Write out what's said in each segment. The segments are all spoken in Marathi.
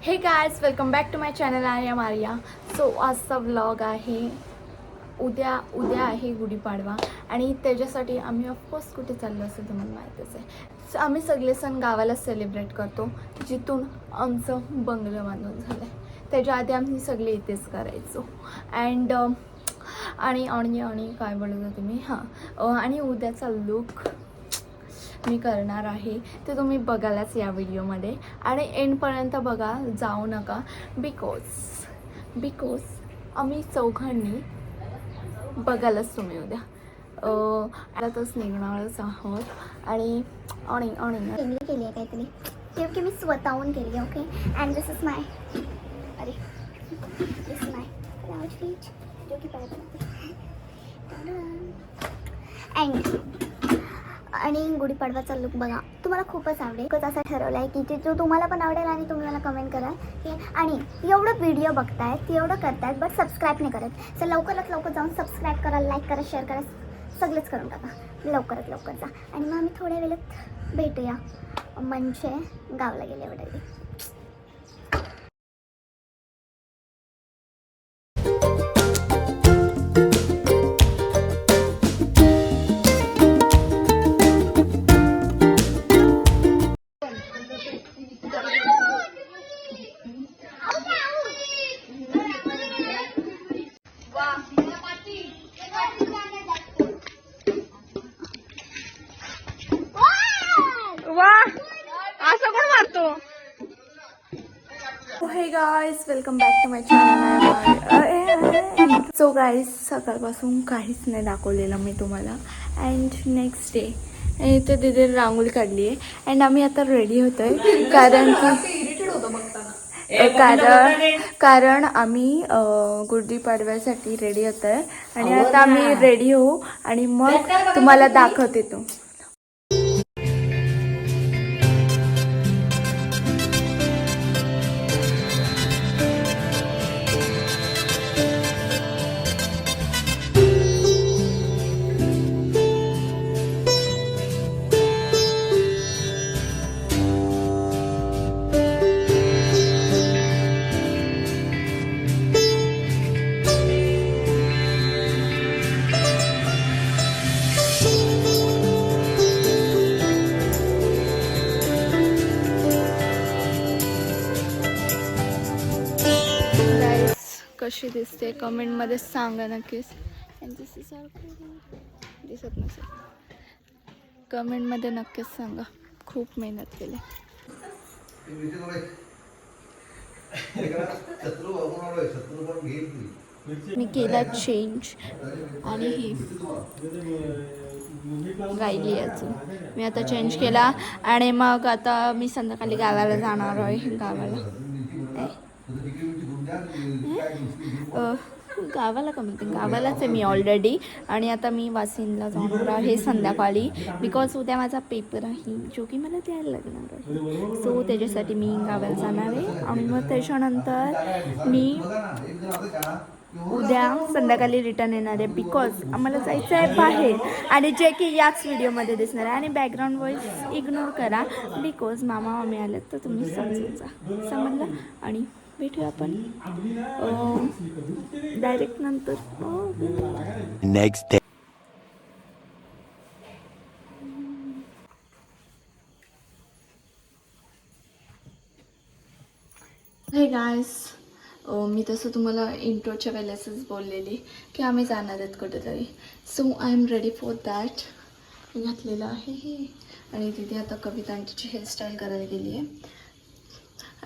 हे guys, welcome back to my channel. Arya Maria. So आजचा व्लॉग आहे. उद्या आहे गुढीपाडवा आणि त्याच्यासाठी आम्ही ऑफकोर्स कुठे चाललो असं तुम्हाला माहीतच आहे. सो आम्ही सगळे सण गावाला सेलिब्रेट करतो, जिथून आमचं बंगलं बांधून झालं आहे. त्याच्या आधी आम्ही सगळे इथेच करायचो. अँड आणि काय बोलत होते मी, आणि उद्याचा लुक मी करणार आहे ते तुम्ही बघायलाच या व्हिडिओमध्ये आणि एंडपर्यंत बघा, जाऊ नका. बिकॉज आम्ही चौघांनी बघायलाच तुम्ही उद्या आताच निघणारच आहोत. आणि केली आहे काहीतरी की मी स्वतःहून केली आहे. Okay, and this is my outfit जो की आणि गुढीपाडवाचा लुक बघा, तुम्हाला खूपच आवडेल. बिकॉज असं ठरवलं आहे की जो तुम्हाला पण आवडेल आणि तुम्ही मला कमेंट करा की आणि एवढं व्हिडिओ बघतायत, एवढं करतायत बट सबस्क्राईब नाही करत. सर लवकरात लवकर जाऊन सबस्क्राईब करा, लाईक करा, शेअर करा, सगळंच करून टाका. लवकरात लवकर जा आणि मग आम्ही थोड्या वेळात भेटूया. म्हणजे गावाला गेले Wadali. Hey guys, welcome back to my channel. So guys, सकाळपासून काहीच नाही दाखवलेलं मी तुम्हाला. अँड नेक्स्ट डे इथे तिथे रांगोळी काढली आहे. अँड आम्ही आता रेडी होतोय कारण आम्ही गुढीपाडव्यासाठी रेडी होतोय. आणि आता आम्ही रेडी होऊ आणि मग तुम्हाला दाखवते तो. कशी दिसते कमेंटमध्ये सांगा नक्कीच. दिसत नसेल कमेंटमध्ये नक्कीच सांगा. खूप मेहनत केली. मी केला चेंज आणि ही गायली अजून. मी आता चेंज केला आणि मग आता मी संध्याकाळी गावाला जाणार आहे. गावाला का म्हणते, गावालाच आहे मी ऑलरेडी. आणि आता मी वाशिमला जाणार आहे संध्याकाळी. बिकॉज उद्या माझा पेपर आहे जो की मला द्यायला लागणार आहे. सो त्याच्यासाठी मी गावाला जाणार आहे. आणि मग त्याच्यानंतर मी उद्या संध्याकाळी रिटर्न येणार आहे. बिकॉज आम्हाला जायचं आहे बाहेर. आणि जे की याच व्हिडिओमध्ये दिसणार आहे. आणि बॅकग्राऊंड व्हॉईस इग्नोर करा बिकॉज मामा मामी आलेत तर तुम्ही समजून जा. समजलं. आणि भेटूया आपण डायरेक्ट नंतर. Next day. हे गाईस, मी तसं तुम्हाला इंट्रोच्या वेळेसच बोललेली की आम्ही जाणार आहेत कुठेतरी. So I am ready for that. घातलेलं आहे हे. आणि तिथे आता कविता आंटीची हेअरस्टाईल करायला गेली आहे.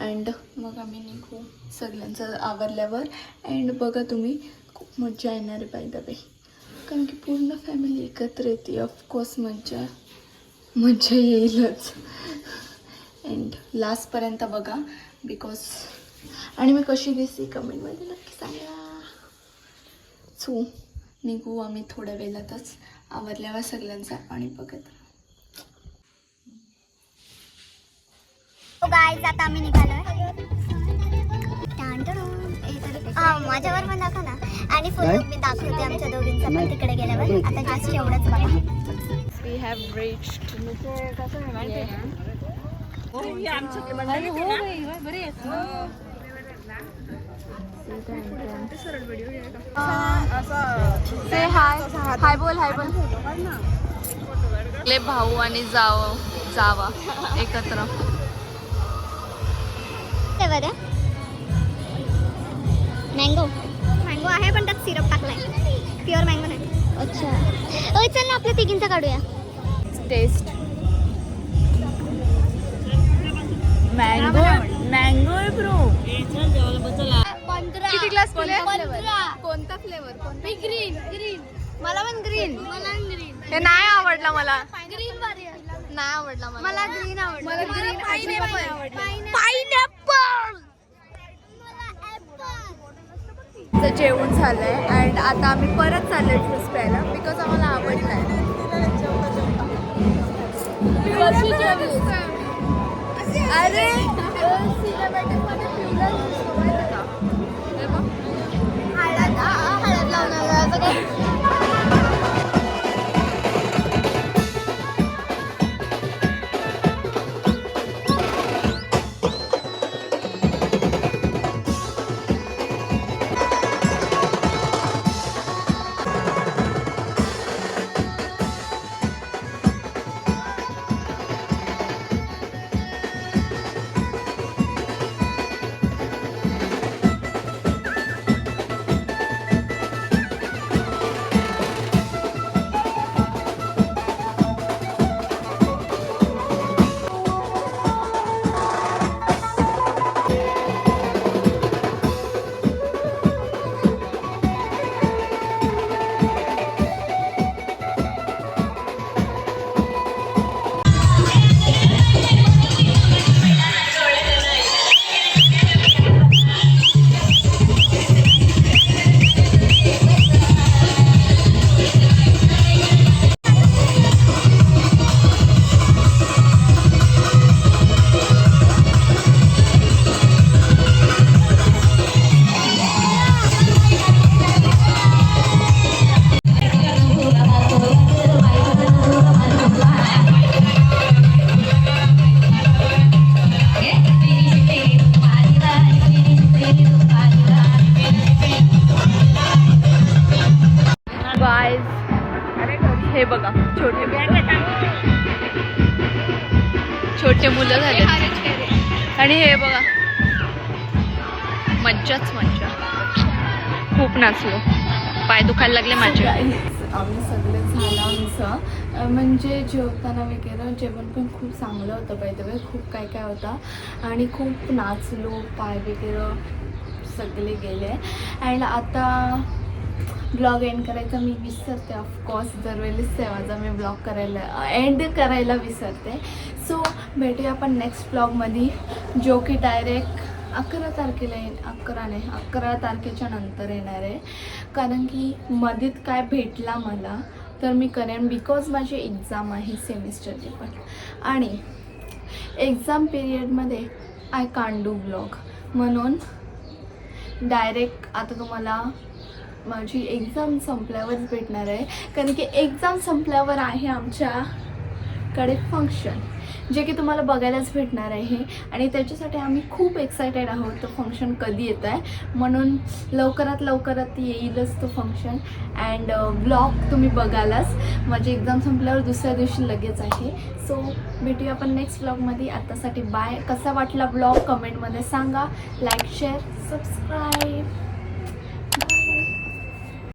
अँड मग आम्ही निघू सगळ्यांचं आवरल्यावर. अँड बघा तुम्ही, खूप मजा येणार आहे बाय द वे. कारण की पूर्ण फॅमिली एकत्र येते. ऑफकोर्स मजा येईलच. अँड लास्टपर्यंत बघा बिकॉज. आणि मी कशी दिसते कमेंटमध्ये नक्की सांगा. सो निघू आम्ही थोड्या वेळातच आवरल्यावर सगळ्यांचा. आणि बघत गाईज, आता आम्ही निघालोय. माझ्यावर पण दाखव ना. आणि फुल लुक मी दाखवते आमच्या दोघींचा पण तिकडे गेल्यावर. आता जास्त एवढंच बघा. We have reached. Say hi hi बोल हाय बोल. ले भाऊ आणि जावा एकत्र. बरं मँगो मँगो आहे पण त्यात सिरप टाकलाय प्युअर मँगो नाही. अच्छा चल ना आपल्या तिघींचा काढूया. टेस्ट मँगो आहे ब्रो. किती ग्लास कोणता फ्लेवर? ग्रीन. मला पण ग्रीन. हे नाही आवडला मला. ग्रीन भारी आहे. नाही आवडला मला ग्रीन आवडलं. मला ग्रीन अजिबात नाही आवडला. पायनॅपल. तर जेवण झालंय अँड आता आम्ही परत चाललोय ज्यूस प्यायला बिकॉज आम्हाला आवडलाय. अरे सिनेमॅटिक मध्ये पिवळा दिसतो माहिती का? हे बघ. हळद लावून आलं बघा. हे बघा छोटे मुलं झाले आणि हे बघा मज्जाच मज्जा. खूप नाचलो, पाय दुखायला लागले माझे. आम्ही सगळे झालं आमचं म्हणजे जेवताना वगैरे जेवण पण खूप चांगलं होतं. बाय द वे खूप काय काय होता आणि खूप नाचलो, पाय वगैरे सगळे गेले. अँड आता ब्लॉग एंड करायचा मी विसरते ऑफकोर्स. दरवेळेस ते माझा मी ब्लॉग करायला एंड करायला विसरते. सो भेटूया आपण नेक्स्ट ब्लॉगमध्ये जो की डायरेक्ट 11 तारखेला 11 तारखेच्या नंतर येणार आहे. कारण की मध्येत काय भेटला मला तर मी करेन बिकॉज माझी एक्झाम आहे सेमिस्टरची पण. आणि एक्झाम पिरियडमध्ये आय कांट डू ब्लॉग म्हणून डायरेक्ट आता तुम्हाला माझी एक्झाम संपल्यावरच भेटणार आहे. कारण की एक्झाम संपल्यावर आहे आमच्याकडे फंक्शन जे की तुम्हाला बघायलाच भेटणार आहे. आणि त्याच्यासाठी आम्ही खूप एक्सायटेड आहोत. तो फंक्शन कधी येत आहे म्हणून लवकरात येईलच तो फंक्शन. अँड ब्लॉग तुम्ही बघालाच. माझी एक्झाम संपल्यावर दुसऱ्या दिवशी लगेच आहे. सो भेटूया आपण नेक्स्ट ब्लॉगमध्ये. आत्तासाठी बाय. कसा वाटला ब्लॉग कमेंटमध्ये सांगा. Like share subscribe.